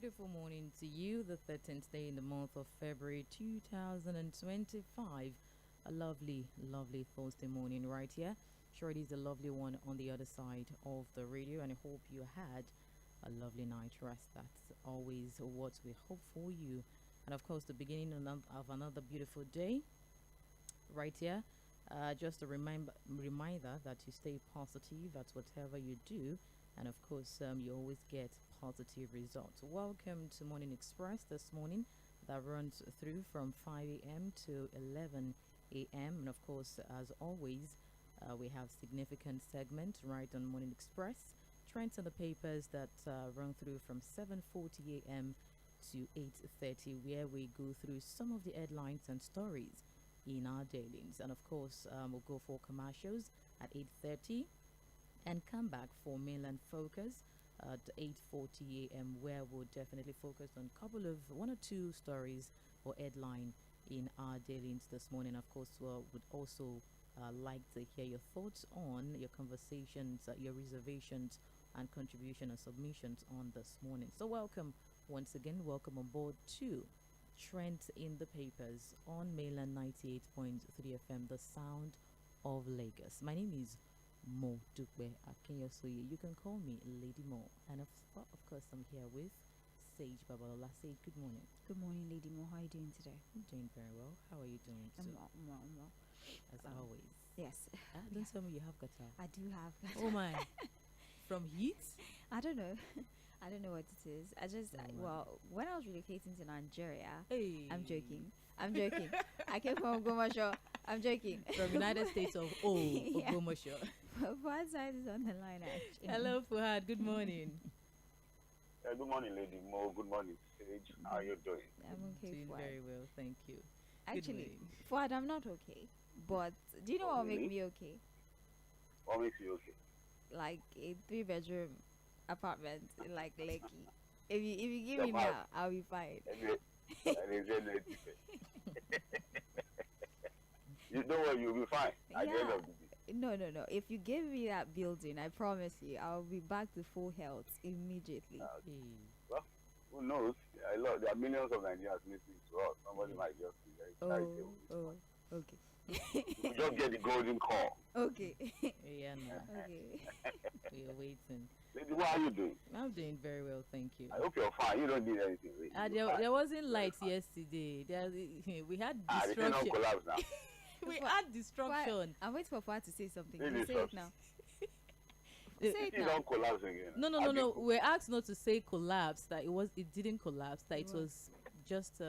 beautiful morning to you, the 13th day in the month of February 2025. A lovely, lovely Thursday morning right here. Sure, it is a lovely one on the other side of the radio, and I hope you had a lovely night rest. That's always what we hope for you. And of course, the beginning of another beautiful day right here. Just a reminder that you stay positive at whatever you do, and of course you always get positive results. Welcome to Morning Express this morning, that runs through from 5 a.m. to 11 a.m. and of course, as always, we have significant segments right on Morning Express, trends in the papers that run through from 7:40 a.m. to 8:30, where we go through some of the headlines and stories in our dailies. And of course, we'll go for commercials at 8:30 and come back for Mainland Focus at 8:40 a.m., where we'll definitely focus on a couple of one or two stories or headline in our dailies this morning. Of course, would also like to hear your thoughts on your conversations, your reservations and contribution and submissions on this morning. So welcome once again, welcome on board to Trends in the Papers on Mainland 98.3 FM, the sound of Lagos. My name is Mo Dukbe Akinyosoye. You can call me Lady Mo. And of course, I'm here with Sage Babalola. Sage, good morning. Good morning, Lady Mo. How are you doing today? I'm doing very well. How are you doing too? I'm well. As always. Yes. Don't tell me you have guitar. I do have. Oh my. From heat? I don't know. I don't know what it is. I just, when I was relocating to Nigeria, Hey. I'm joking. I came from Ogbomoso. I'm joking. From United States of Ogbomoso. Fuad side is on the line, actually. Hello, Fuad. Good morning. Good morning, Lady Mo. Good morning, Sage. How are you doing? I'm okay, Doing Fuad. very well, thank you. Actually, Fuad, I'm not okay. But do you know what will make me okay? What makes you okay? Like a 3-bedroom apartment in like Lekki. If you give me Wow. now, I'll be fine. You know what? You'll be fine at the end Yeah. of the day. No. If you give me that building, I promise you, I'll be back to full health immediately. Hey. Well, who knows? There are millions of Nigerians listening to us. Somebody might just be very excited. Okay. You just get the golden call. Okay. Yeah, no. Okay. We are waiting. Lady, what are you doing? I'm doing very well, thank you. I hope you're fine. You don't need anything. Really. There wasn't lights yesterday. We had The thing don't destruction. collapse now. We had destruction. I'm waiting for Fuad to say something. Say You this say it first. now. The Say it It now. don't collapse again. No. We're asked not to say collapse. That it didn't collapse. That it Wow. was just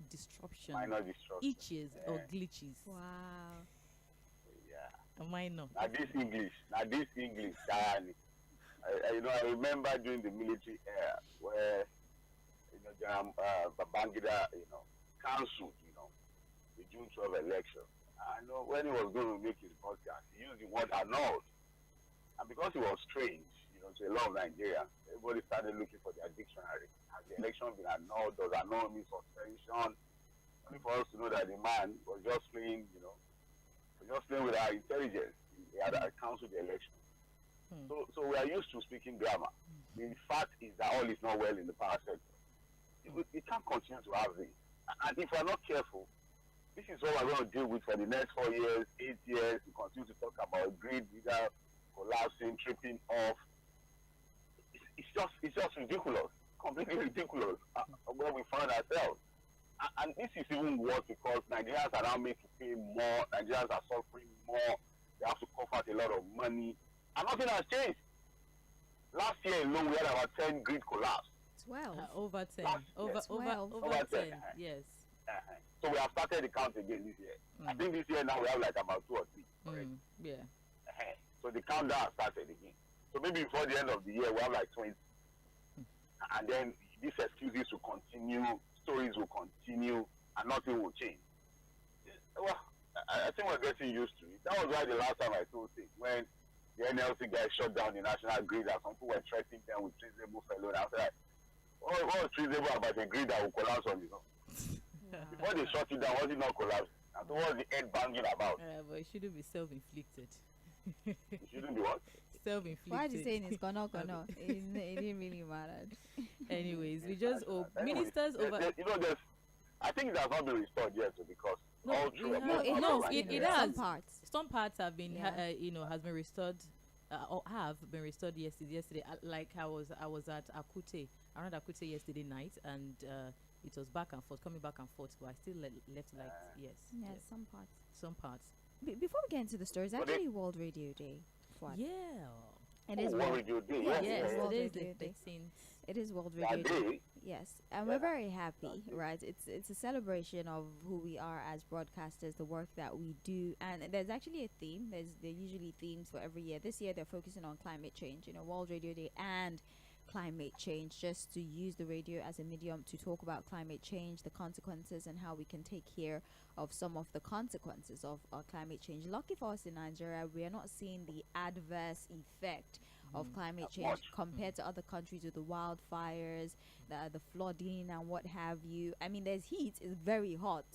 disruption, Minor destruction. itches or Yeah. glitches. Wow. Yeah. Minor. Now this English, Diane. I remember during the military era where, Babangida, cancelled, the June 12 election. I know when he was going to make his broadcast, he used the word annulled. And because it was strange, to a lot of Nigerians, everybody started looking for their dictionary. Has the election been annulled? Does annul mean suspension? Only for us to know that the man was just playing, with our intelligence. He had cancelled the election. So we are used to speaking grammar. The fact is that all is not well in the power sector. We can't continue to have this. And if we're not careful, this is what we're going to deal with for the next 4 years, 8 years. We continue to talk about grid either collapsing, tripping off. It's just ridiculous, completely ridiculous where we find ourselves. And this is even worse because Nigerians are now made to pay more. Nigerians are suffering more. They have to cough out a lot of money. And nothing has changed. Last year alone, we had about 10 grid collapse. 12. Over 10. Yes. Over 12. over Over 10. 10. Yes. So we have started the count again this year. I think this year now we have like about 2 or 3. Correct? Yeah. So the countdown started again. So maybe before the end of the year, we have like 20. And then these excuses will continue, stories will continue, and nothing will change. Well, I think we're getting used to it. That was why the last time I told it, when the NLC guys shut down the national grid, and some people were threatening them with treasonable fellow. I was like, what was treasonable about a grid that will collapse on its own? Before they shut it down, was it not collapsing? And so what was the head banging about? But it shouldn't be self-inflicted. It shouldn't be what? self-inflicted. Why are you saying it's gonna? It didn't really matter. Anyways, we just hope ministers over. There's, I think it has not been restored yet, because No, all we through have- no, it some has. parts. Some parts have been, Yeah. has been restored, or have been restored yesterday. Like I was at Akute, around Akute yesterday night, and it was back and forth, coming back and forth. But I still left like yes, Yeah, some parts. some parts. Before we get into the stories, But actually World Radio Day. Fuad. Yeah. It is what World. would you do? Yes, Yes, yes, World today is Radio the Day. 13th. It is World That Radio Day. day, Yes, and we're very happy, right? It's a celebration of who we are as broadcasters, the work that we do, and there's actually a theme. There usually themes for every year. This year they're focusing on climate change, World Radio Day and climate change, just to use the radio as a medium to talk about climate change, the consequences, and how we can take care of some of the consequences of climate change. Lucky for us in Nigeria, we are not seeing the adverse effect of climate Not change much. compared to other countries with the wildfires, the flooding, and what have you. I mean, there's heat; it's very hot,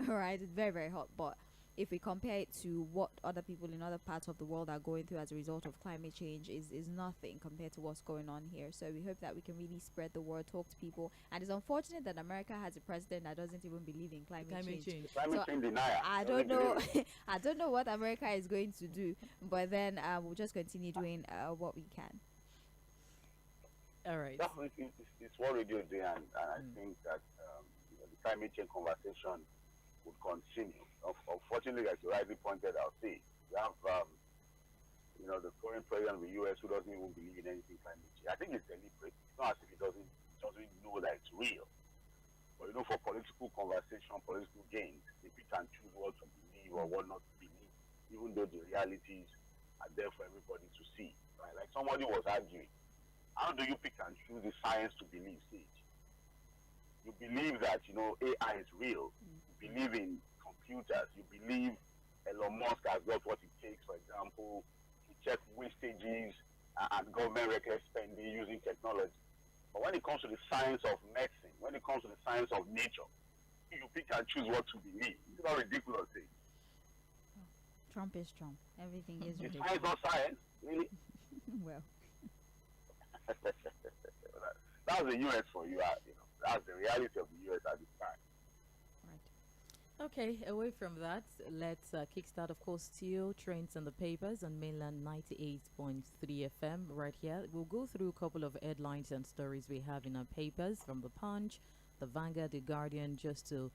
right? It's very, very hot. But if we compare it to what other people in other parts of the world are going through as a result of climate change, is nothing compared to what's going on here. So we hope that we can really spread the word, talk to people. And it's unfortunate that America has a president that doesn't even believe in climate change. climate So, change denier. I don't know. I don't know what America is going to do, but then we'll just continue doing what we can. All right. It's what radio do, and I think that the climate change conversation would continue. Unfortunately, as you rightly pointed out, we have the current president of the U.S. who doesn't even believe in anything climate change. I think it's deliberate. It's not as if he doesn't know that it's real. But for political conversation, political gains, they pick and choose what to believe or what not to believe, even though the realities are there for everybody to see. Right? Like somebody was arguing, how do you pick and choose the science to believe, Sage? You believe that AI is real. You believe in computers. You believe Elon Musk has got what it takes, for example, to check wastages and government reckless spending using technology. But when it comes to the science of medicine, when it comes to the science of nature, you pick and choose what to believe. It's not ridiculous thing. Trump is Trump. Everything is Is ridiculous. science not science? Really? Well, That's the US for you. That's the reality of the US at this time. right. Okay, away from that, let's kickstart, of course, still trends and the papers on mainland 98.3 FM right here. We'll go through a couple of headlines and stories we have in our papers from the Punch, the Vanguard, the Guardian, just to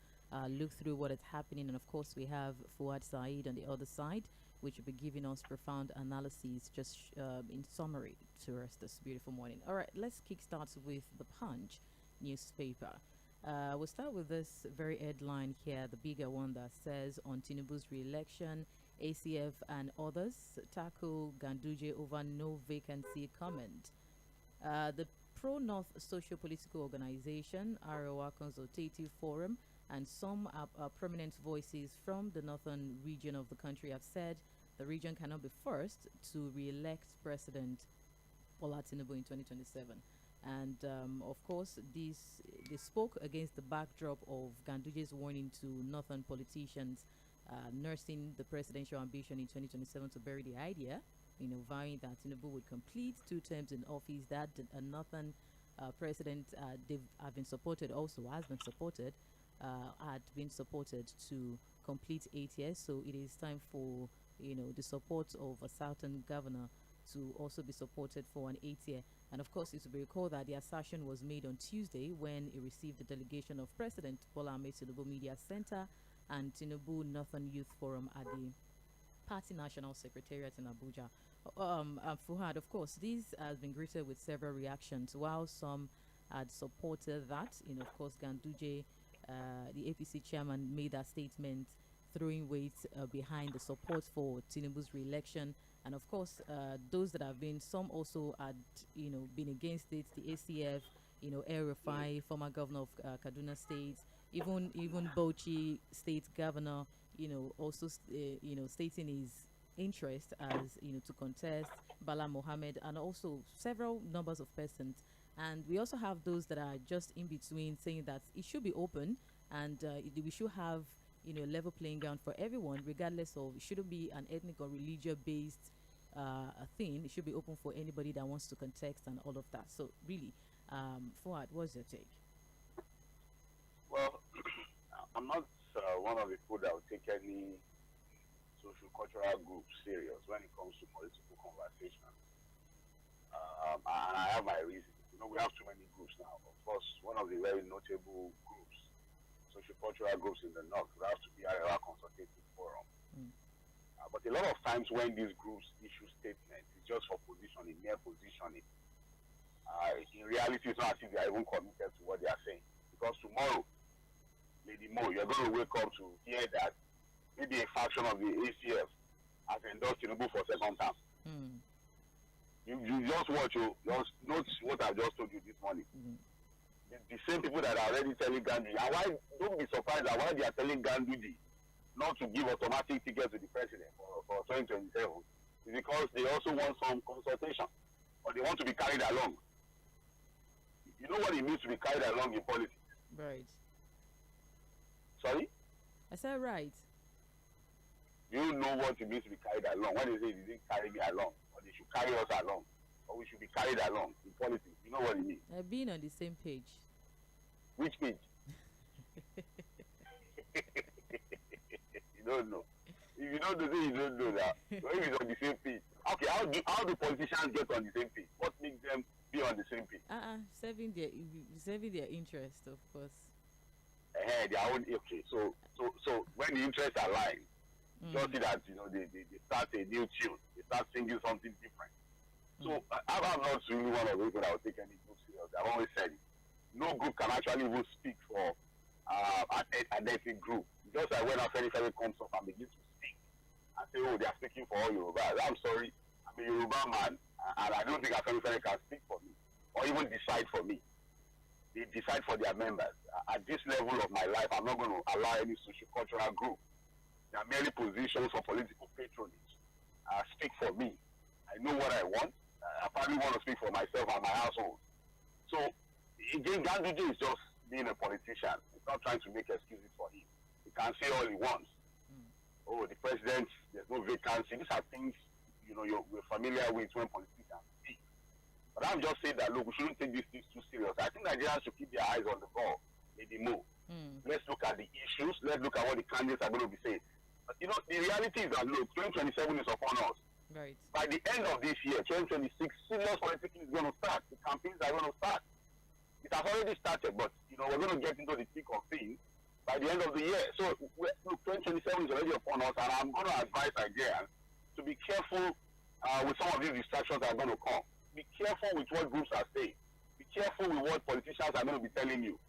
look through what is happening. And of course, we have Fuad Saeed on the other side, which will be giving us profound analyses just in summary to us this beautiful morning. All right, let's kickstart with the Punch newspaper. We'll start with this very headline here, the bigger one that says, on Tinubu's re-election, ACF and others tackle Ganduje over no vacancy comment. The pro-North socio-political organization, Arewa Consultative Forum, and some prominent voices from the northern region of the country have said the region cannot be forced to re-elect President Bola Tinubu in 2027. And of course, they spoke against the backdrop of Ganduje's warning to northern politicians nursing the presidential ambition in 2027 to bury the idea, vowing that Tinubu would complete 2 terms in office. That a northern president they've have been supported, also has been supported, had been supported to complete 8 years. So it is time for the support of a southern governor to also be supported for an 8-year. And of course, it will be recalled that the assertion was made on Tuesday when he received the delegation of President Bola Ahmed Tinubu Media Center and Tinubu Northern Youth Forum at the Party National Secretariat in Abuja. Fuhad, of course, this has been greeted with several reactions. While some had supported that, of course, Ganduje, the APC chairman, made that statement throwing weight behind the support for Tinubu's re-election. And of course, those that have been, some also had, been against it. The ACF, El Rufai, former governor of Kaduna State, even Bauchi State governor, also, stating his interest as, to contest, Bala Mohammed, and also several numbers of persons. And we also have those that are just in between, saying that it should be open and we should have a level playing ground for everyone, regardless of, it shouldn't be an ethnic or religious based thing, it should be open for anybody that wants to contest and all of that. So really, Fuad, what's your take? Well, I'm not one of the people that will take any social cultural group serious when it comes to political conversations. And I have my reasons. We have too many groups now. Of course, one of the very notable groups, social cultural groups in the North, would have to be our consultative forum. But a lot of times when these groups issue statements, it's just for positioning, mere positioning. In reality, it's not as if they are even committed to what they are saying. Because tomorrow, Lady Mo, you're going to wake up to hear that maybe a faction of the ACF has endorsed Tinubu for second term. You just watch, just note what I just told you this morning. The same people that are already telling Gandhi, and why, don't be surprised that why they are telling Gandhi not to give automatic tickets to the president for 2027 is because they also want some consultation, or they want to be carried along. You know what it means to be carried along in politics? Right. Sorry? I said right. You know what it means to be carried along. When they say they didn't carry me along, or they should carry us along, or we should be carried along in politics, you know what it means? Being on the same page. Which page? You don't know. If you don't know, you don't know that. So if it's on the same page. Okay, how do politicians get on the same page? What makes them be on the same page? Serving their interest, of course. Their own. Okay, so when the interests align, just see that they start a new tune. They start singing something different. So I'm not really one of those people that will take any group serious. I've always said it. No group can actually even speak for an ethnic group. Just like when a Fẹ́nifẹ́re comes up and begins to speak and say, oh, they are speaking for all Yoruba. I'm sorry, I'm a Yoruba man, and I don't think a Fẹ́nifẹ́re can speak for me or even decide for me. They decide for their members. At this level of my life, I'm not going to allow any socio-cultural group. They are merely positions for political patronage. Speak for me. I know what I want. I probably want to speak for myself and my household. So, again, Gandhi is just being a politician. He's not trying to make excuses for him. He can say all he wants. Oh, the president, there's no vacancy. These are things, we're familiar with when politicians speak. But I'm just saying that, look, we shouldn't take these things too serious. I think Nigerians should keep their eyes on the ball, maybe more. Let's look at the issues. Let's look at what the candidates are going to be saying. But, the reality is that, look, 2027 is upon us. Right. By the end of this year, 2026, serious politics is going to start. The campaigns are going to start. It has already started, but, we're going to get into the thick of things by the end of the year. So, look, 2027 is already upon us, and I'm going to advise Nigerians to be careful with some of these distractions that are going to come. Be careful with what groups are saying. Be careful with what politicians are going to be telling you.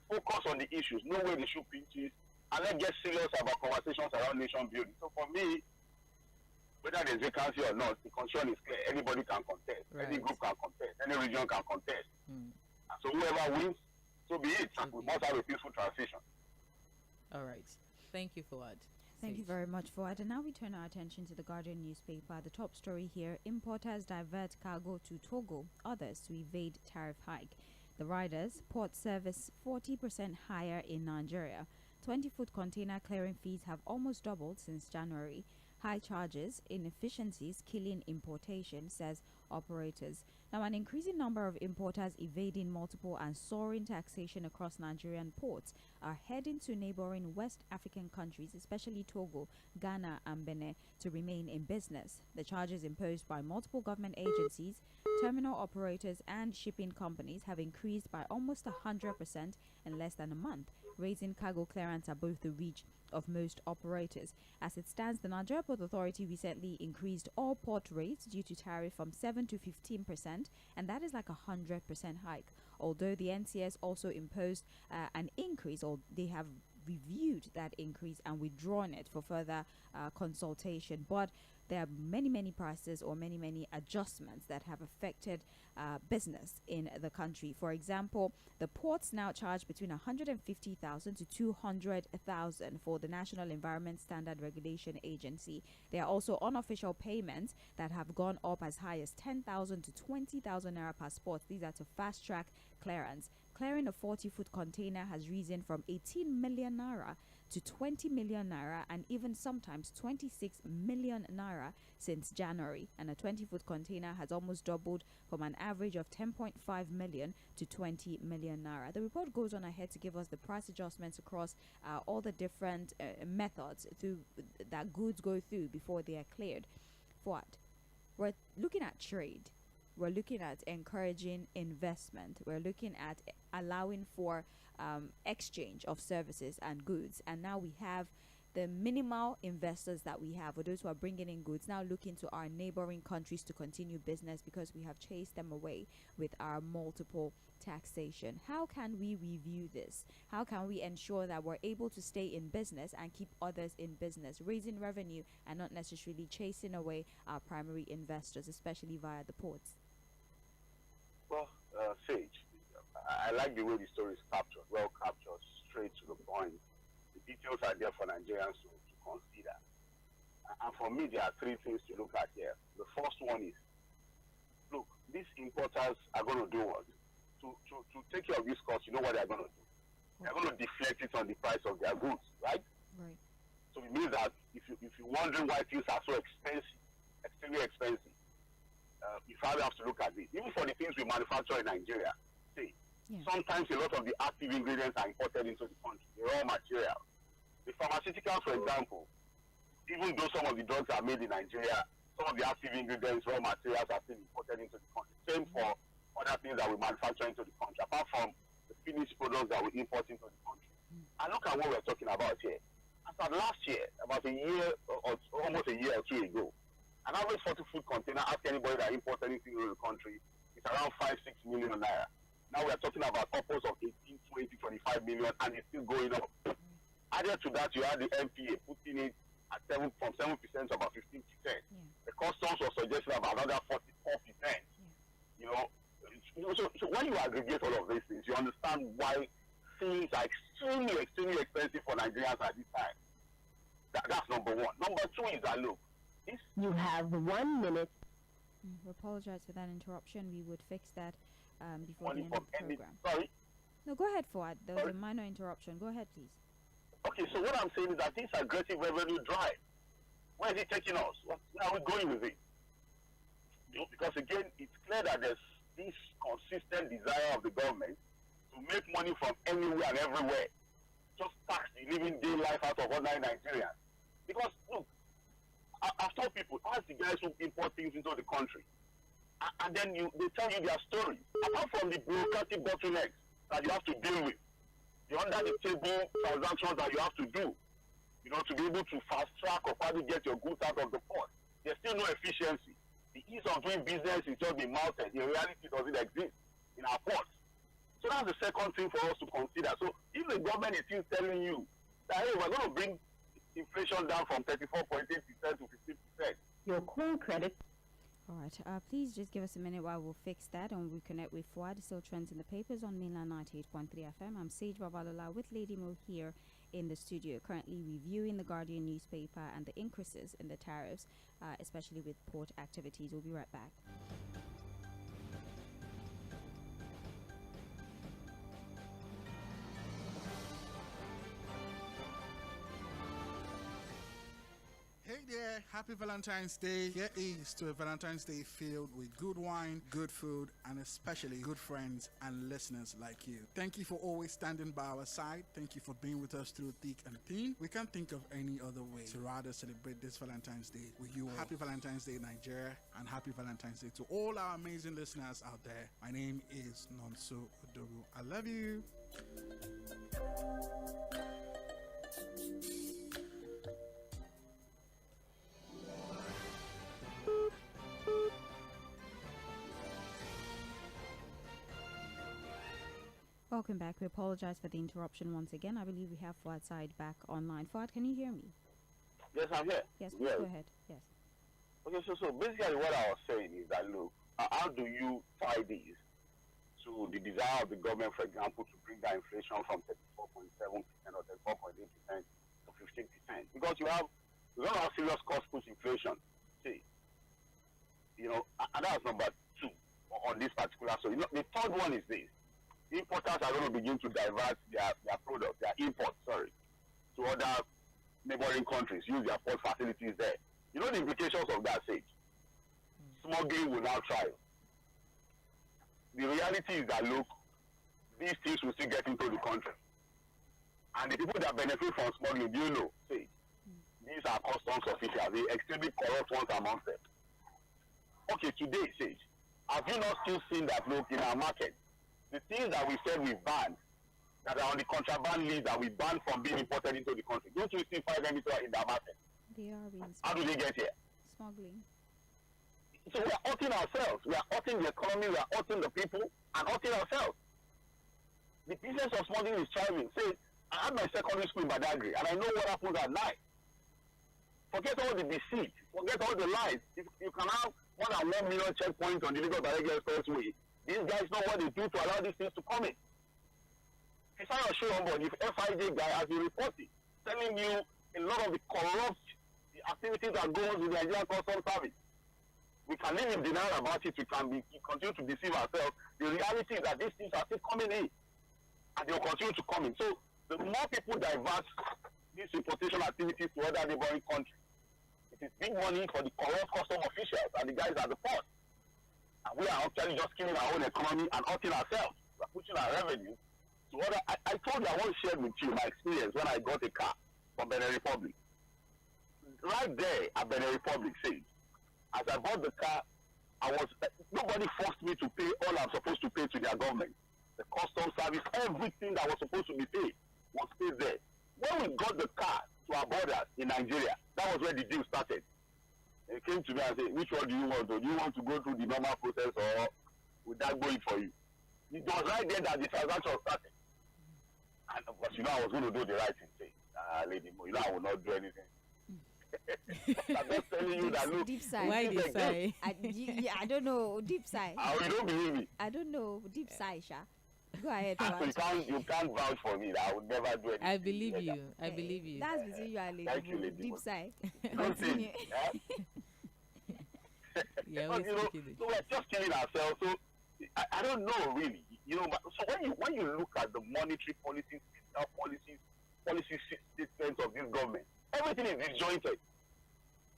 Focus on the issues. Know where the shoe pinches, and let's get serious about conversations around nation building. So, for me, whether there's vacancy or not, the concern is clear. Anybody can contest. Right. Any group can contest. Any region can contest. So whoever wins, so be it. We must have a peaceful transition. All right. Thank you, Fuad. Thank you very much, Fuad. And now we turn our attention to the Guardian newspaper. The top story here, importers divert cargo to Togo, others to evade tariff hike. The riders, port service 40% higher in Nigeria. 20-foot container clearing fees have almost doubled since January. High charges, inefficiencies killing importation, says operators. Now, an increasing number of importers evading multiple and soaring taxation across Nigerian ports are heading to neighboring West African countries, especially Togo, Ghana, and Benin, to remain in business. The charges imposed by multiple government agencies, terminal operators, and shipping companies have increased by almost 100% in less than a month, raising cargo clearance above the reach of most operators. As it stands, the Nigeria Port Authority recently increased all port rates due to tariff from 7 to 15%, and that is like 100% hike. Although the NCS also imposed an increase, or they have reviewed that increase and withdrawn it for further consultation. But there are many prices or many adjustments that have affected business in the country. For example, the ports now charge between 150,000 to 200,000 for the National Environment Standard Regulation Agency. There are also unofficial payments that have gone up as high as 10,000 to 20,000 naira per spot. These are to fast track clearance. clearing a 40-foot container has risen from 18 million naira to 20 million naira and even sometimes 26 million naira since January. And a 20-foot container has almost doubled from an average of 10.5 million to 20 million naira. The report goes on ahead to give us the price adjustments across all the different methods through that goods go through before they are cleared. What? We're looking at trade. We're looking at encouraging investment. We're looking at allowing for exchange of services and goods. And now we have the minimal investors that we have, or those who are bringing in goods, now looking to our neighboring countries to continue business because we have chased them away with our multiple taxation. How can we review this? How can we ensure that we're able to stay in business and keep others in business, raising revenue and not necessarily chasing away our primary investors, especially via the ports? Well, Sage, I like the way the story is captured, well captured, straight to the point. The details are there for Nigerians to consider. And for me, there are three things to look at here. The first one is, look, these importers are going to do what? To take care of this cost, you know what they're going to do? They're going to deflect it on the price of their goods, right? Right. So it means that if you're wondering why things are so expensive, extremely expensive, you probably have to look at this. Even for the things we manufacture in Nigeria, see, sometimes a lot of the active ingredients are imported into the country, the raw material. The pharmaceuticals, for example, even though some of the drugs are made in Nigeria, some of the active ingredients, raw materials are still imported into the country. Same for other things that we manufacture into the country, apart from the finished products that we import into the country. And look at what we're talking about here. As of last year, about a year or almost a year or two ago, an average 40-foot container, ask anybody that imports anything into the country, it's around 5-6 million naira. Now we're talking about upwards of 18, 20, 25 million, and it's still going up. Added to that, you have the MPA putting it at from 7% to about 15%. The customs was suggesting about another 44%. You know, so when you aggregate all of these things, you understand why things are extremely, extremely expensive for Nigerians at this time. That's number one. Number two is that, look, you have 1 minute. We apologize for that interruption. We would fix that before the end of the program. Sorry? No, go ahead, Fuad. There was a minor interruption. Go ahead, please. Okay, so what I'm saying is that this aggressive revenue drive, where is it taking us? Where are we going with it? You know, because again, it's clear that there's this consistent desire of the government to make money from anywhere and everywhere. Just tax the living day life out of ordinary Nigerians. Because, look, I've told people, ask the guys who import things into the country. And then they tell you their story. Apart from the bureaucratic bottlenecks that you have to deal with, the under-the-table transactions that you have to do, you know, to be able to fast-track or probably get your goods out of the port, there's still no efficiency. The ease of doing business is just being mounted. In reality, it doesn't exist in our ports. So that's the second thing for us to consider. So if the government is still telling you that, hey, we're going to bring inflation down from 34.8% to 15%. Your call credit. All right. Please just give us a minute while we'll fix that and we'll connect with Fuad. Still trends in the papers on Mainland 98.3 FM. I'm Sage Babalola with Lady Mo here in the studio, currently reviewing the Guardian newspaper and the increases in the tariffs, especially with port activities. We'll be right back. Hey there, happy Valentine's Day. Here is to a Valentine's Day filled with good wine, good food, and especially good friends and listeners like you. Thank you for always standing by our side. Thank you for being with us through thick and thin. We can't think of any other way to rather celebrate this Valentine's Day with you all. Happy Valentine's Day, Nigeria, and happy Valentine's Day to all our amazing listeners out there. My name is Nonso Odogu. I love you. Welcome back. We apologize for the interruption once again. I believe we have Fuad Said back online. Fuad, can you hear me? Yes, I'm here. Yes, please go ahead. Yes. Okay, so basically what I was saying is that, look, how do you tie this to the desire of the government, for example, to bring down inflation from 34.7% or 34.8% to 15%? Because you don't have serious cost push inflation. See, you know, and that's number two on this particular. So, you know, the third one is this. importers are going to begin to divert their products, their imports, sorry, to other neighboring countries, use their port facilities there. You know the implications of that, Sage? Smuggling will now thrive. The reality is that, look, these things will still get into the country. And the people that benefit from smuggling, do you know, Sage? These are customs officials, the extremely corrupt ones amongst them. Okay, today, Sage, have you not still seen that, look, in our market, the things that we said we banned, that are on the contraband list that we banned from being imported into the country, don't you still find them in the market? They are being How do they get here? smuggling. So we are hurting ourselves. We are hurting the economy, we are hurting the people, and hurting ourselves. The business of smuggling is thriving. Say, I had my secondary school in Badagry, and I know what happens at night. Forget all the deceit. Forget all the lies. If you can have more than 1 million checkpoints on the Lagos Badagry Expressway, these guys know what they do to allow these things to come in. It's not a show on board. If FIJ guy has been reporting, telling you a lot of the corrupt activities that go on with the Nigerian Customs Service. We can live in denial about it. We can continue to deceive ourselves. The reality is that these things are still coming in, and they will continue to come in. So the more people divert these importation activities to other neighboring countries, it is big money for the corrupt custom officials and the guys at the port. And we are actually just killing our own economy and hurting ourselves. We are pushing our revenue to other. I told you I once shared with you my experience when I got a car from Benin Republic. Right there at Benin Republic, say, as I bought the car, nobody forced me to pay all I'm supposed to pay to their government. The customs service, everything that was supposed to be paid was paid there. When we got the car to our borders in Nigeria, that was where the deal started. They came to me and said, which one do you want? Do you want to go through the normal process, or would that go it for you? It was right there that the transaction started. And of course, I was going to do the right thing. Lady, I will not do anything. I'm just telling you that, look. Deep sigh. Why deep sigh? I don't know. Deep sigh. You don't believe me? I don't know. Deep sigh, Sha. Go ahead. So you can't vouch for me that I would never do anything. I believe you. I believe you. That's between you and Lady. Thank you, Lady. Deep sigh. Don't say Continue. Yeah, But, so we're just killing ourselves. So I don't know really. But, so when you look at the monetary policies, fiscal policy statements of this government, everything is disjointed.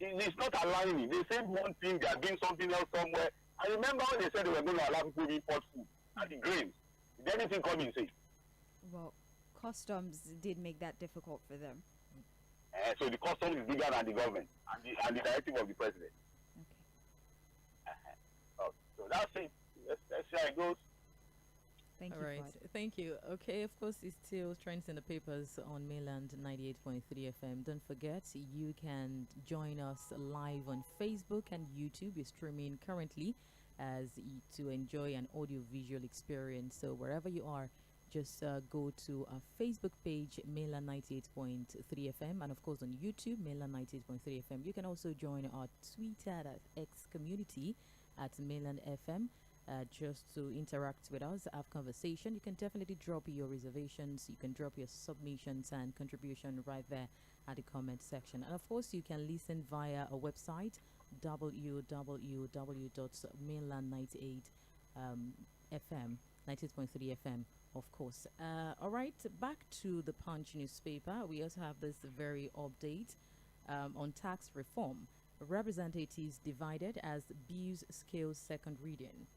It's not aligning. They say one thing, they are doing something else somewhere. I remember when they said they were going to allow people to import food and the grains. Did anything come in, say? Well, customs did make that difficult for them. So the customs is bigger than the government and the directive of the president. Okay. So that's it. Let's see how it goes. Thank All you, right. Fuad. Thank you. Okay, of course, it's still trends in the papers on Mainland 98.3 FM. Don't forget, you can join us live on Facebook and YouTube. We're streaming currently to enjoy an audio-visual experience. So wherever you are, just go to our Facebook page, Mainland 98.3 FM, and of course on YouTube, Mainland 98.3 FM. You can also join our Twitter X community at Mainland FM. Just to interact with us, have conversation. You can definitely drop your reservations. You can drop your submissions and contribution right there at the comment section. And of course, you can listen via a website, www.mainland98fm, 98.3 FM, of course. All right, back to the Punch newspaper. We also have this very update on tax reform. Representatives divided as bills scale second reading.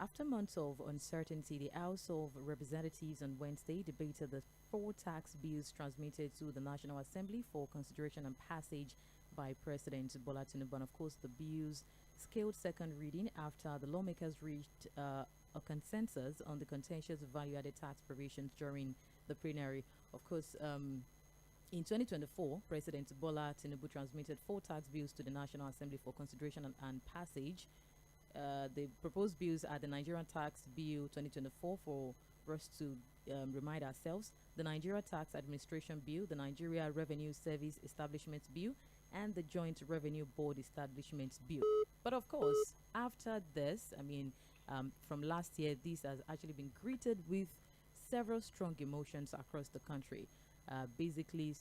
After months of uncertainty, the House of Representatives on Wednesday debated the 4 tax bills transmitted to the National Assembly for consideration and passage by President Bola Tinubu. And of course, the bills scaled second reading after the lawmakers reached a consensus on the contentious value-added tax provisions during the plenary. Of course, in 2024, President Bola Tinubu transmitted 4 tax bills to the National Assembly for consideration and passage. The proposed bills are the Nigerian Tax Bill 2024, for us to remind ourselves, the Nigeria Tax Administration Bill, the Nigeria Revenue Service Establishment Bill, and the Joint Revenue Board Establishment Bill. But of course, after this, from last year, this has actually been greeted with several strong emotions across the country. Basically,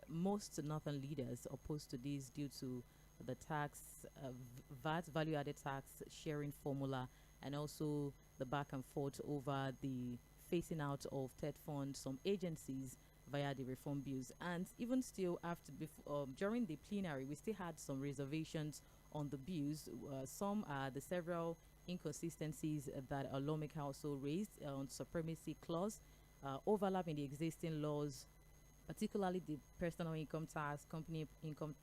most northern leaders opposed to this due to the tax, VAT, value-added tax sharing formula, and also the back and forth over the phasing out of TED funds, some agencies via the reform bills. And even still, during the plenary, we still had some reservations on the bills. Some are the several inconsistencies that a lawmaker also raised on supremacy clause, overlap in the existing laws, particularly the Personal Income Tax, Company Income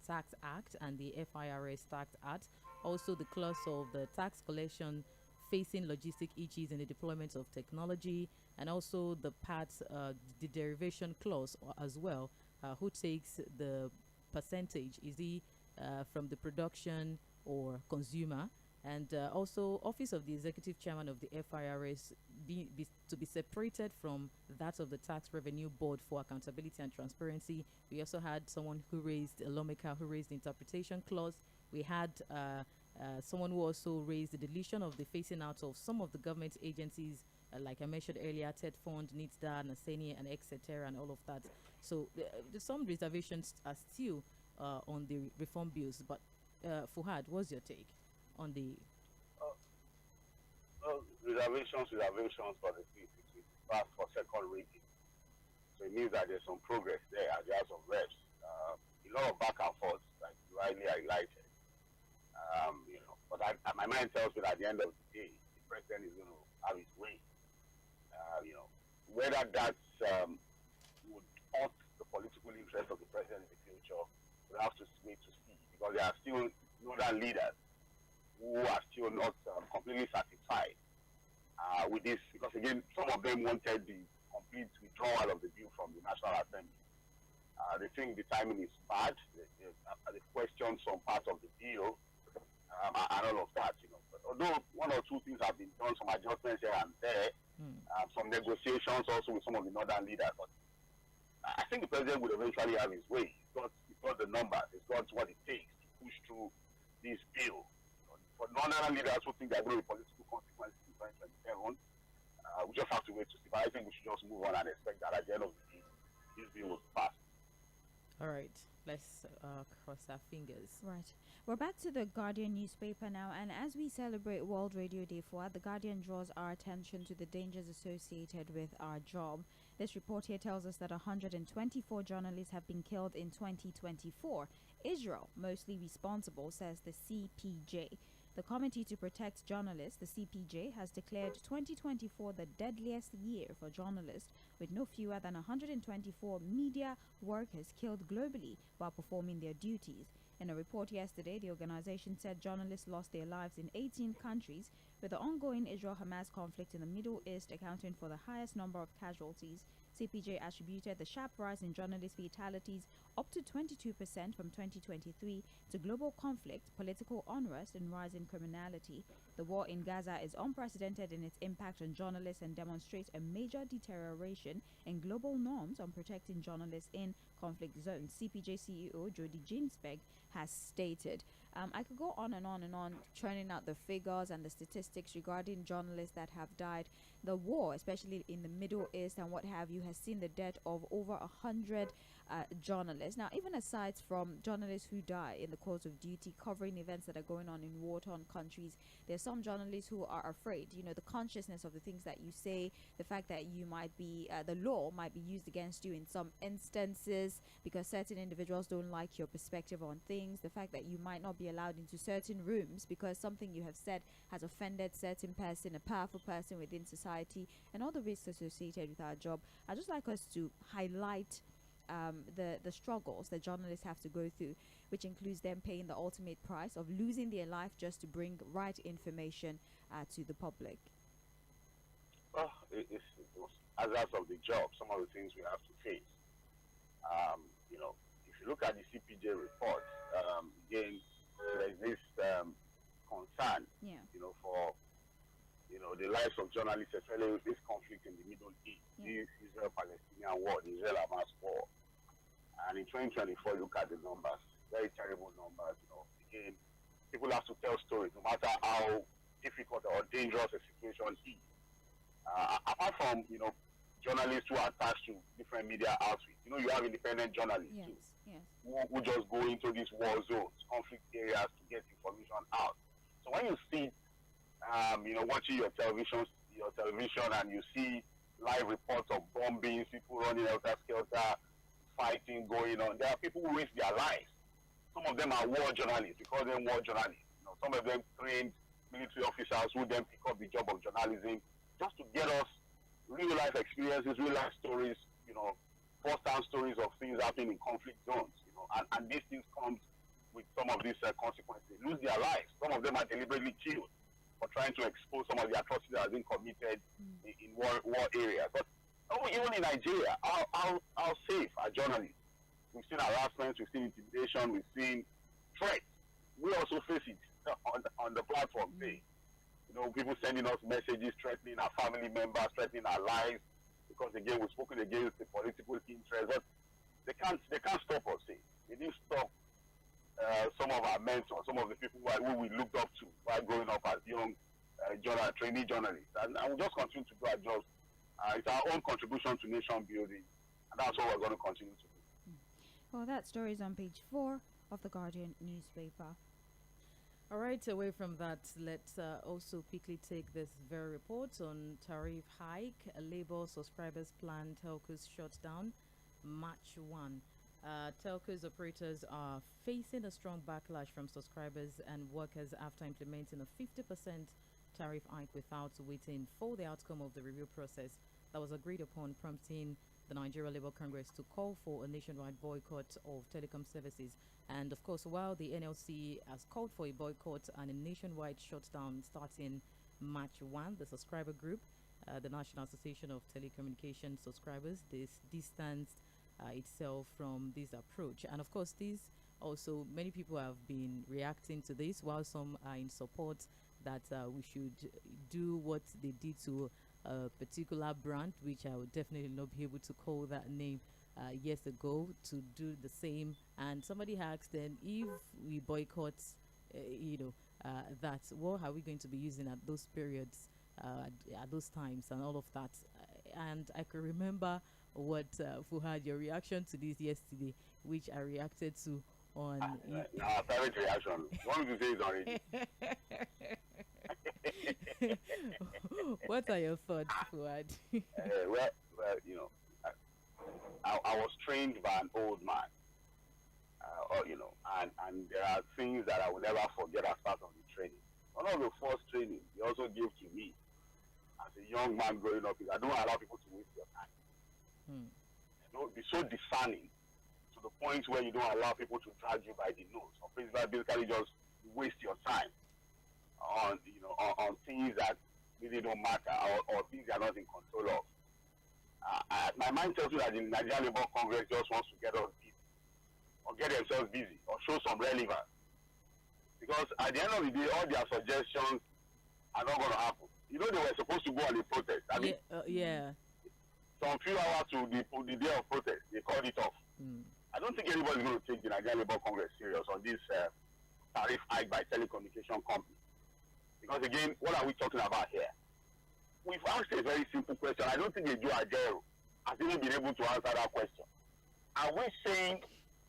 Tax Act, and the FIRS Tax Act. Also, the clause of the tax collection facing logistic issues in the deployment of technology, and also the the derivation clause as well. Who takes the percentage? Is he from the production or consumer? And also, Office of the Executive Chairman of the FIRS to be separated from that of the Tax Revenue Board for accountability and transparency. We also had a lawmaker who raised the interpretation clause. We had someone who also raised the deletion of the phasing out of some of the government agencies, like I mentioned earlier, TED Fund, NITDA, NASENI, and etc., and all of that. So some reservations are still on the reform bills. But Fuhad, what's your take on the reservations, but it's passed for second reading. So it means that there's some progress there as the House of Reps. A lot of back and forth, like you rightly highlighted. But my mind tells me that at the end of the day, the president is going to have his way. Whether that would hurt the political interest of the president in the future, we'll have to wait to see, because there are still northern leaders who are still not completely satisfied with this, because again, some of them wanted the complete withdrawal of the bill from the National Assembly. They think the timing is bad. They question some parts of the bill and all of that. But although one or two things have been done, some adjustments here and there, some negotiations also with some of the northern leaders. But I think the president would eventually have his way. He's got the numbers. He's got what it takes to push through this bill. For northern leaders who think there are going to be political consequences in 2027, we just have to wait to see. But I think we should just move on and expect that at the end of the day, this bill will pass. All right, let's cross our fingers. Right. We're back to the Guardian newspaper now, and as we celebrate World Radio Day, the Guardian draws our attention to the dangers associated with our job. This report here tells us that 124 journalists have been killed in 2024. Israel, mostly responsible, says the CPJ. The Committee to Protect Journalists, the CPJ, has declared 2024 the deadliest year for journalists, with no fewer than 124 media workers killed globally while performing their duties. In a report yesterday, the organization said journalists lost their lives in 18 countries, with the ongoing Israel-Hamas conflict in the Middle East accounting for the highest number of casualties. CPJ attributed the sharp rise in journalist fatalities, up to 22% from 2023, to global conflict, political unrest, and rising criminality. The war in Gaza is unprecedented in its impact on journalists and demonstrates a major deterioration in global norms on protecting journalists in conflict zones. CPJ CEO Jody Ginsberg has stated. I could go on and on and on, churning out the figures and the statistics regarding journalists that have died. The war, especially in the Middle East and what have you, has seen the death of over 100 journalists. Now, even aside from journalists who die in the course of duty covering events that are going on in war-torn countries, there's some journalists who are afraid. The consciousness of the things that you say, the fact that you might be, the law might be used against you in some instances because certain individuals don't like your perspective on things, the fact that you might not be allowed into certain rooms because something you have said has offended certain person, a powerful person within society, and all the risks associated with our job. I'd just like us to highlight the struggles that journalists have to go through, which includes them paying the ultimate price of losing their life just to bring right information to the public. Well, it's hazards of the job, some of the things we have to face. If you look at the CPJ report, again, there's this concern, for the lives of journalists, especially with this conflict in the Middle East, this Israel-Palestinian war, the Israel-Hamas war. And in 2024, look at the numbers, very terrible numbers. Again, people have to tell stories, no matter how difficult or dangerous a situation is. Apart from, journalists who are attached to different media outfits, you have independent journalists too, who just go into these war zones, conflict areas to get information out. So when you see watching your television, and you see live reports of bombings, people running helter-skelter, fighting going on. There are people who risk their lives. Some of them are war journalists. We call them war journalists. Some of them trained military officers who then pick up the job of journalism just to get us real-life experiences, real-life stories, first-hand stories of things happening in conflict zones. And these things come with some of these consequences. They lose their lives. Some of them are deliberately killed for trying to expose some of the atrocities that have been committed in war areas. But even in Nigeria, how safe are journalists? We've seen harassment, we've seen intimidation, we've seen threats. We also face it on the platform today. People sending us messages threatening our family members, threatening our lives, because again we've spoken against the political interest. But they can't stop us. They didn't stop some of our mentors, some of the people who we looked up to while growing up as young trainee journalists. And we'll just continue to do our jobs. It's our own contribution to nation building, and that's what we're going to continue to do. Well, that story is on page 4 of the Guardian newspaper. All right, away from that, let's also quickly take this very report on tariff hike. Labour subscribers plan telcos shut down March 1. Telcos operators are facing a strong backlash from subscribers and workers after implementing a 50% tariff hike without waiting for the outcome of the review process that was agreed upon, prompting the Nigeria Labour Congress to call for a nationwide boycott of telecom services. And of course, while the NLC has called for a boycott and a nationwide shutdown starting March 1, the subscriber group, the National Association of Telecommunication Subscribers, distanced itself from this approach. And of course, also many people have been reacting to this, while some are in support that we should do what they did to a particular brand, which I would definitely not be able to call that name years ago, to do the same. And somebody asked then, if we boycott that, what are we going to be using at those periods, at those times and all of that? And I can remember what Fuhad, your reaction to this yesterday, which I reacted to on private reaction. One to say is already. What are your thoughts, Fuad? I was trained by an old man, and there are things that I will never forget as part of the training. One of the first training he also gave to me as a young man growing up is, I don't allow people to waste your time. Don't be so discerning to the point where you don't allow people to drag you by the nose, or basically just waste your time on things that really don't matter, or things you are not in control of. My mind tells me that the Nigerian Labour Congress just wants to get us busy, or get themselves busy, or show some relevance. Because at the end of the day, all their suggestions are not going to happen. They were supposed to go on a protest. Some few hours to the day of protest, they called it off. I don't think anybody's going to take the Nigerian Labour Congress serious on this tariff hike by telecommunication companies. Because again, what are we talking about here? We've asked a very simple question. I don't think the Jᴏɪᴜ has even been able to answer that question. Are we saying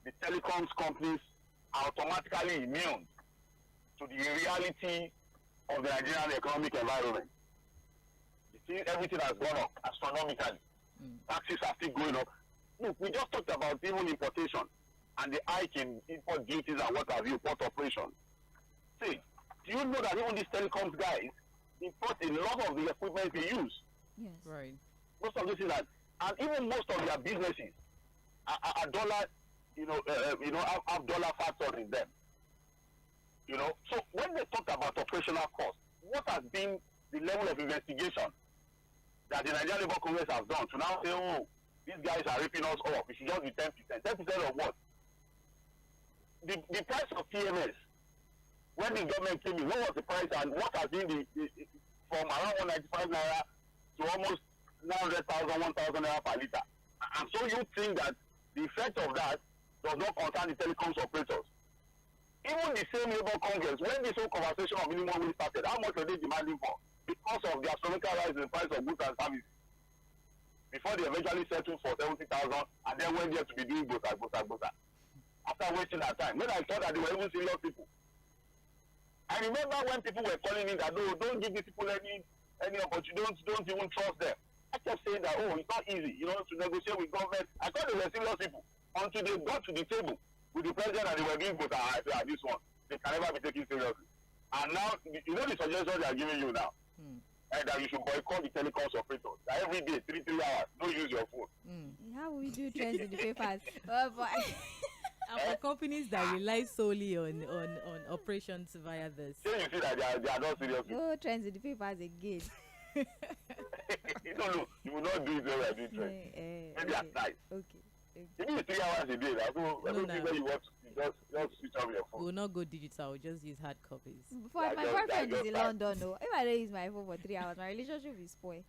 the telecoms companies are automatically immune to the reality of the Nigerian economic environment? You see, everything has gone up astronomically. Taxes are still going up. Look, we just talked about even importation and the hike in import duties and what have you, port operation. See, do you know that even these telecoms guys import a lot of the equipment they use? Yes. Right. Most of this is that, and even most of their businesses are dollar, have dollar factors in them. So when they talk about operational costs, what has been the level of investigation that the Nigerian Labour Congress has done to now say, oh, these guys are ripping us off, it should just be 10%. 10% of what? The price of TMS, when the government came in, what was the price and what has been the from around 195 naira to almost 900,000, 1,000 naira per litre? And so you think that the effect of that does not concern the telecoms operators? Even the same Labour Congress, when this whole conversation of minimum wage started, how much were they demanding for? Because of the astronomical rise in the price of goods and services. Before they eventually settled for 70,000 and then went there to be doing both. After wasting our time. When I thought that they were even serious people. I remember when people were calling me that, no, don't give these people any opportunity, don't even trust them. I kept saying that, oh, it's not easy, to negotiate with government. I thought they were serious people until they got to the table with the president and they were giving quota. I said, this one, they can never be taken seriously. And now, the suggestions they are giving you now, that you should boycott the telecom operators. That every day, 3 hours, don't use your phone. How will we do trends in the papers? And for companies that rely solely on operations via this. So you see that they are not serious. No trends in the papers again. No, you will not do it when you are doing trends. Maybe at night. Okay. Even 3 hours a day, so everything you want to just switch off your phone. We will not go digital, we'll just use hard copies. My boyfriend is in London, no. If I don't use my phone for 3 hours, my relationship will spoil.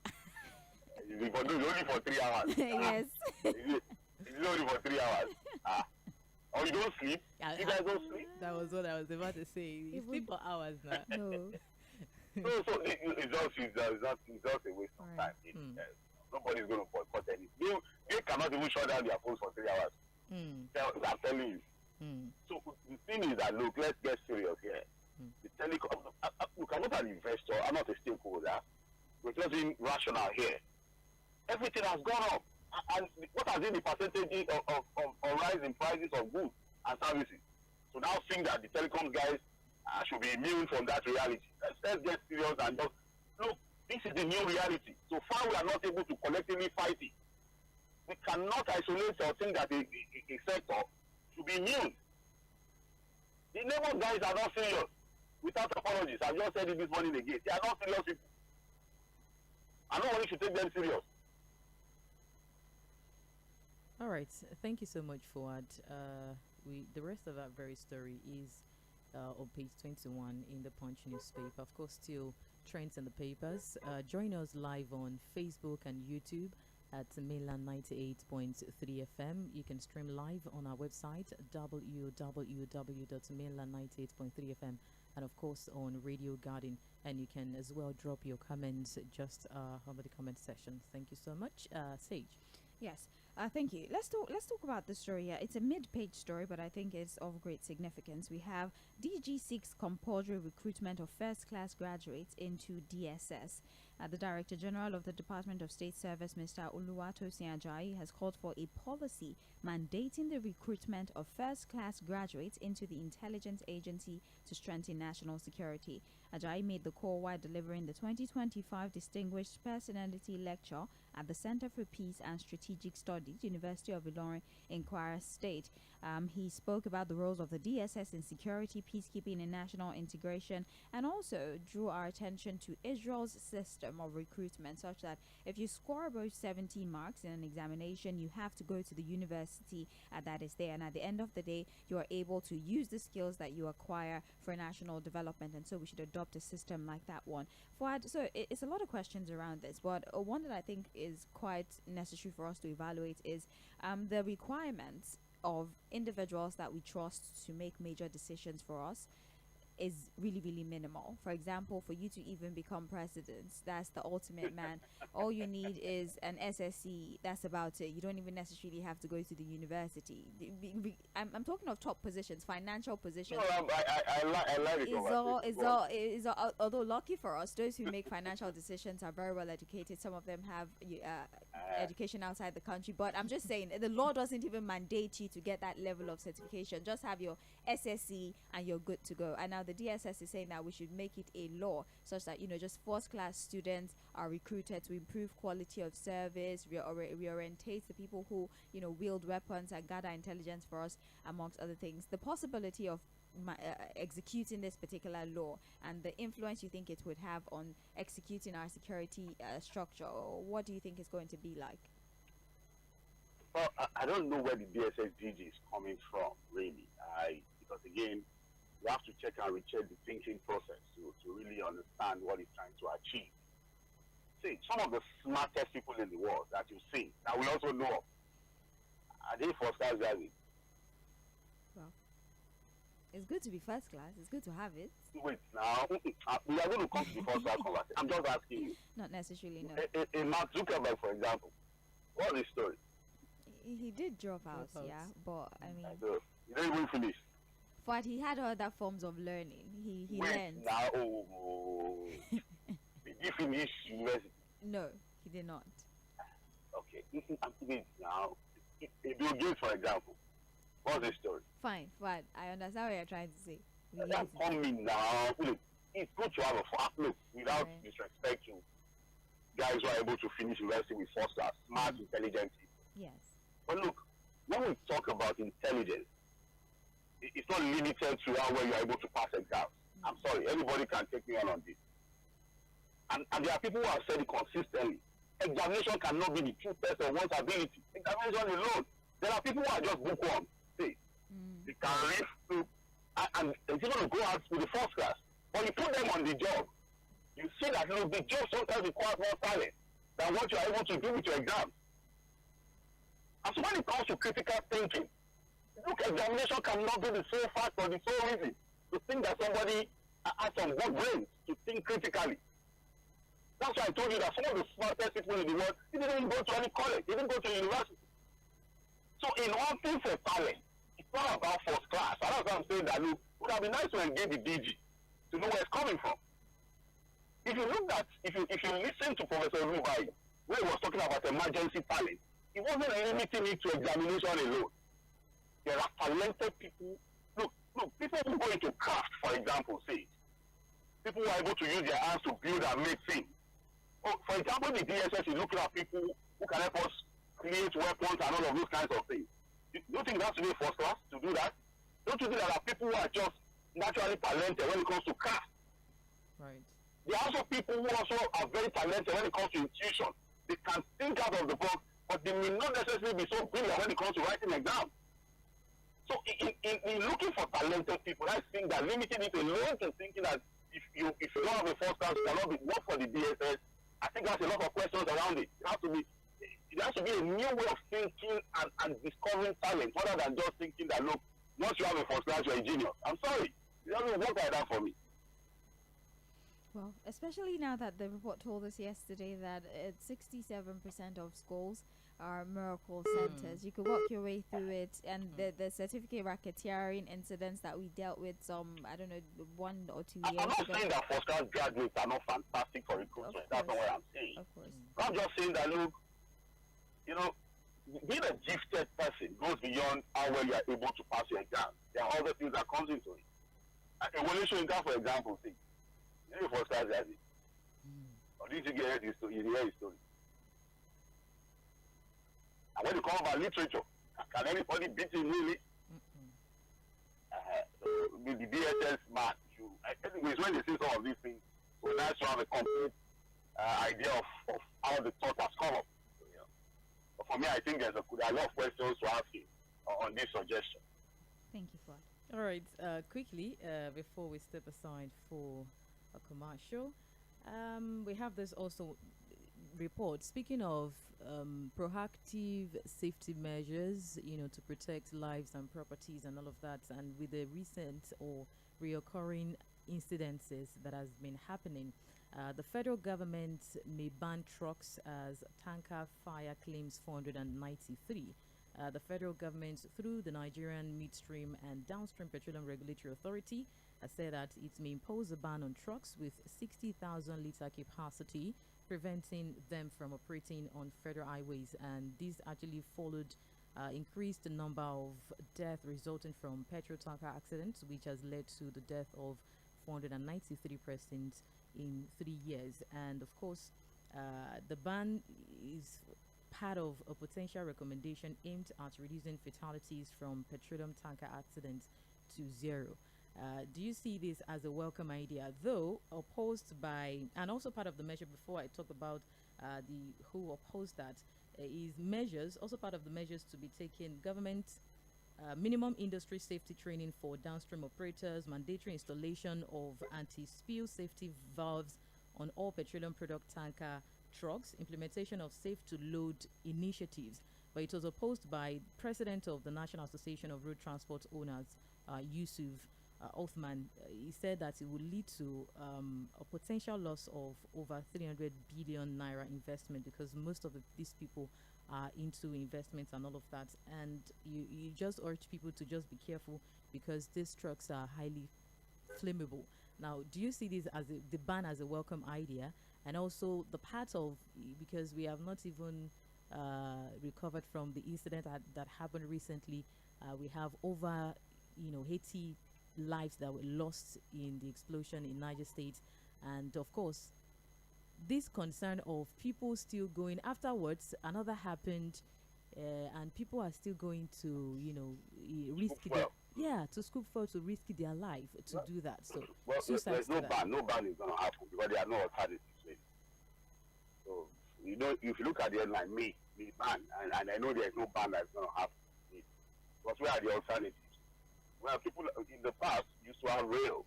It's only for 3 hours. Yes. It's only for 3 hours. Or you don't sleep? You guys don't sleep? That was what I was about to say. You sleep for hours now. No. So it's just a waste of time. Nobody's going to boycott anything. They cannot even shut down their phones for 3 hours. I'm telling you. So the thing is that, look, let's get serious here. The telecom, look, I'm not an investor, I'm not a stakeholder. We're just being rational here. Everything has gone up. And what has been the percentage of rise in prices of goods and services? So now think that the telecom guys should be immune from that reality. Let's get serious and just look. This is the new reality. So far, we are not able to collectively fight it. We cannot isolate or think that a sector should be immune. The labor guys are not serious. Without apologies, I've just said it this morning again. They are not serious people. And nobody should take them serious. All right, thank you so much, Fuad. The rest of that very story is on page 21 in the Punch newspaper. Of course, still trends in the papers. Join us live on Facebook and YouTube at Mainland 98.3 FM. You can stream live on our website www.mainland98.3 FM, and of course on Radio Garden. And you can as well drop your comments just under the comment section. Thank you so much, Sage. Yes. Thank you. Let's talk about this story here. It's a mid-page story, but I think it's of great significance. We have DG seeks compulsory recruitment of first-class graduates into DSS. The Director General of the Department of State Service, Mr. Oluwatosin Ajayi, has called for a policy mandating the recruitment of first-class graduates into the intelligence agency to strengthen national security. Ajayi made the call while delivering the 2025 Distinguished Personality Lecture at the Center for Peace and Strategic Studies, University of Ilorin in Kwara State. He spoke about the roles of the DSS in security, peacekeeping, and national integration, and also drew our attention to Israel's system of recruitment, such that if you score above 70 marks in an examination, you have to go to the university that is there, and at the end of the day, you are able to use the skills that you acquire for national development. And so we should adopt a system like that one. So it's a lot of questions around this, but one that I think is quite necessary for us to evaluate is the requirements of individuals that we trust to make major decisions for us is really, really minimal. For example, for you to even become president, that's the ultimate man. All you need is an SSC. That's about it. You don't even necessarily have to go to the university. I'm talking of top positions, financial positions. No, I like it. Although lucky for us, those who make financial decisions are very well educated. Some of them have education outside the country. But I'm just saying, the law doesn't even mandate you to get that level of certification. Just have your SSC and you're good to go. And now the DSS is saying that we should make it a law such that, just first-class students are recruited to improve quality of service, reorientate the people who, wield weapons and gather intelligence for us, amongst other things. The possibility of executing this particular law and the influence you think it would have on executing our security structure, what do you think is going to be like? Well, I don't know where the DSS DG is coming from, really. Because again, you have to check and recheck the thinking process to really understand what he's trying to achieve. See, some of the smartest people in the world that you see, that we also know of, are they first-class graduates? Well, it's good to be first class. It's good to have it. Wait, now, we are going to come to the first-class conversation. I'm just asking you. Not necessarily, no. In Mark Zuckerberg, for example, what's his story? He did drop out, yeah, but I mean... So, he didn't even finish. But he had other forms of learning. He Wait, learned. now, did you finish university? No, he did not. Okay, listen, I'm thinking now. If Bill Gates, for example, what's the story? Fine. I understand what you're trying to say. We I'm get it. coming now. Look, it's good to have a look without Right. disrespect to guys who are able to finish university with first class, smart, intelligent people. Yes. But look, when we talk about intelligence, it's not limited to how well you're able to pass exams. I'm sorry, anybody can take me on this. And there are people who have said it consistently. Examination cannot be the true test of one's ability. Examination alone. There are people who are just bookworm. See, they can read through and they're going to go out with the first class. When you put them on the job, you see that look, the job sometimes requires more talent than what you are able to do with your exams. And so when it comes to critical thinking, look, examination cannot be the sole fact or the sole reason to think that somebody has some good brains to think critically. That's why I told you that some of the smartest people in the world, they didn't even go to any college, they didn't go to university. So in all things for talent, it's not about first class. And that's why I'm saying that look, it would have been nice to engage the DG to know where it's coming from. If you look at, if you listen to Professor Rubai, when he was talking about emergency talent, he wasn't limiting it to examination alone. There are talented people. Look, people who go into craft, for example, say, people who are able to use their hands to build and make things. Oh, for example, the DSS is looking at people who can help us create weapons and all of those kinds of things. Do you think that's to be first class to do that? Don't you think there are people who are just naturally talented when it comes to craft? Right. There are also people who also are very talented when it comes to intuition. They can think out of the box, but they may not necessarily be so brilliant when it comes to writing exams. So in looking for talented people, I think that limiting it alone to thinking that if you don't have a first class, you cannot be work for the DSS. I think there's a lot of questions around it. There has to be a new way of thinking and discovering talent, rather than just thinking that look, once you have a first class, you're a genius. I'm sorry, it doesn't work like that for me. Well, especially now that the report told us yesterday that 67% of schools are miracle centers. You could walk your way through it, and the certificate racketeering incidents that we dealt with some, I don't know, 1 or 2 years I'm not ago. saying that first class graduates are not fantastic for recruitment. That's not what I'm saying. Of course. I'm just saying that look, being a gifted person goes beyond how well you are able to pass your exam. There are other things that comes into it. Evaluation, for example, see, you first class graduate. Or did you get his story? You hear his story. And when you come about literature, can anybody beat him really? So with the DSS man, anyways, when they say some of these things, so nice to have a complete idea of how the thought has come up. So, but for me, I think there are a lot of questions to ask you on this suggestion. Thank you, Fuad. All right. Quickly, before we step aside for a commercial, we have this also report. Speaking of proactive safety measures, to protect lives and properties and all of that, and with the recent or reoccurring incidences that has been happening, the federal government may ban trucks as tanker fire claims 493. The federal government, through the Nigerian Midstream and Downstream Petroleum Regulatory Authority, has said that it may impose a ban on trucks with 60,000 litre capacity, preventing them from operating on federal highways. And this actually followed increased number of deaths resulting from petrol tanker accidents, which has led to the death of 493 persons in 3 years. And of course, the ban is part of a potential recommendation aimed at reducing fatalities from petroleum tanker accidents to zero. Do you see this as a welcome idea, though opposed by, and also part of the measure before I talk about the who opposed that, is measures, also part of the measures to be taken, government minimum industry safety training for downstream operators, mandatory installation of anti-spill safety valves on all petroleum product tanker trucks, implementation of safe-to-load initiatives. But it was opposed by President of the National Association of Road Transport Owners, Yusuf Othman, he said that it would lead to a potential loss of over 300 billion naira investment, because most of these people are into investments and all of that. And you just urge people to just be careful, because these trucks are highly flammable. Now, do you see this as the ban as a welcome idea? And also the part of, because we have not even recovered from the incident that happened recently. We have over 80 lives that were lost in the explosion in Niger State. And of course, this concern of people still going afterwards, another happened, and people are still going to risk to scoop for, to risk their life to do that. So there's no ban. No ban is going to happen because there are no alternatives. So if you look at the headline, me ban, and I know there's no ban that's going to happen. Because where are the alternatives? Well, people in the past used to have rail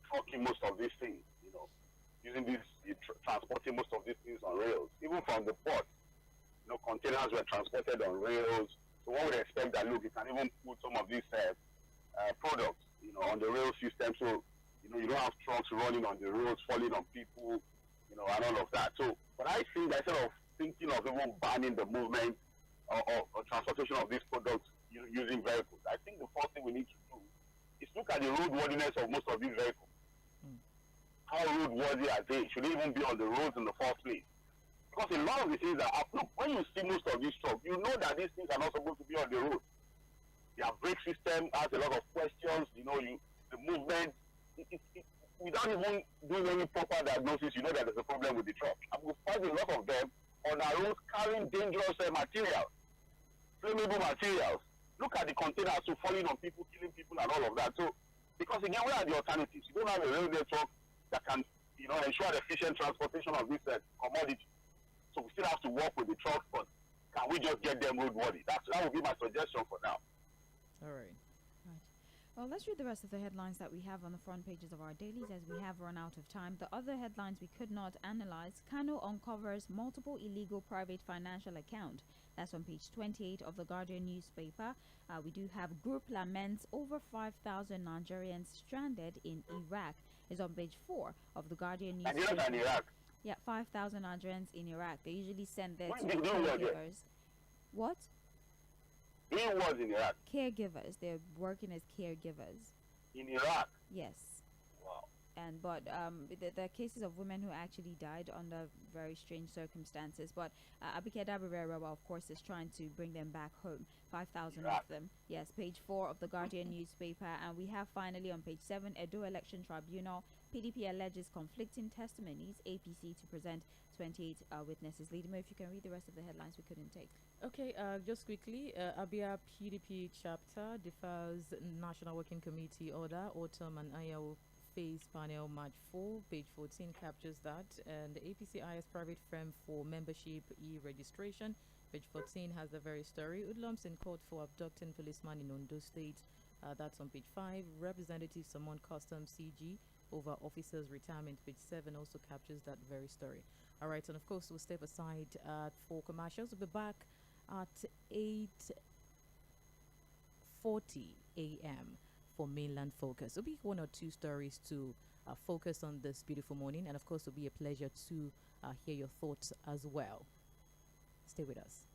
trucking most of these things, using transporting most of these things on rails. Even from the port, containers were transported on rails. So one would expect that, look, you can even put some of these products, on the rail system. So, you don't have trucks running on the roads, falling on people, and all of that. So, but I think that instead of thinking of even banning the movement or transportation of these products using vehicles, I think the first thing we need to do is look at the roadworthiness of most of these vehicles. How roadworthy are they? Should they even be on the roads in the first place? Because a lot of the things that happen, look, when you see most of these trucks, you know that these things are not supposed to be on the road. Their brake system has a lot of questions, the movement, without even doing any proper diagnosis, you know that there's a problem with the truck. And we find a lot of them on our roads carrying dangerous materials, flammable materials. Look at the containers falling on people, killing people, and all of that. So, because again, where are the alternatives? You don't have a rail network that can, ensure the efficient transportation of this commodity. So we still have to work with the trucks, but can we just get them roadworthy? That would be my suggestion for now. All right. Well, let's read the rest of the headlines that we have on the front pages of our dailies, as we have run out of time. The other headlines we could not analyze: Kano uncovers multiple illegal private financial account. That's on page 28 of the Guardian newspaper. We do have group laments over 5,000 Nigerians stranded in Iraq. Is on page 4 of the Guardian newspaper. And Iraq. Yeah, 5,000 Nigerians in Iraq. They usually send their What did they do caregivers. What? He was in Iraq. Caregivers. They're working as caregivers. In Iraq? Yes. Wow. But the cases of women who actually died under very strange circumstances. But Abike Dabirera, of course, is trying to bring them back home. 5,000 of them. Yes, page 4 of the Guardian newspaper. And we have finally on page 7, Edo Election Tribunal. PDP alleges conflicting testimonies. APC to present 28 witnesses. Lydimo, if you can read the rest of the headlines we couldn't take. Okay, just quickly, Abia PDP chapter defers National Working Committee order. Autumn and Ayaw face panel March 4. Page 14 captures that. And the APC-IS private firm for membership e-registration. Page 14 has the very story. Hoodlums in court for abducting policeman in Ondo State. That's on page 5. Representatives summon customs CG over officers' retirement. Page 7 also captures that very story. All right, and of course, we'll step aside for commercials. We'll be back at 8:40 a.m. for Mainland Focus. It'll be one or two stories to focus on this beautiful morning, and of course, it'll be a pleasure to hear your thoughts as well. Stay with us.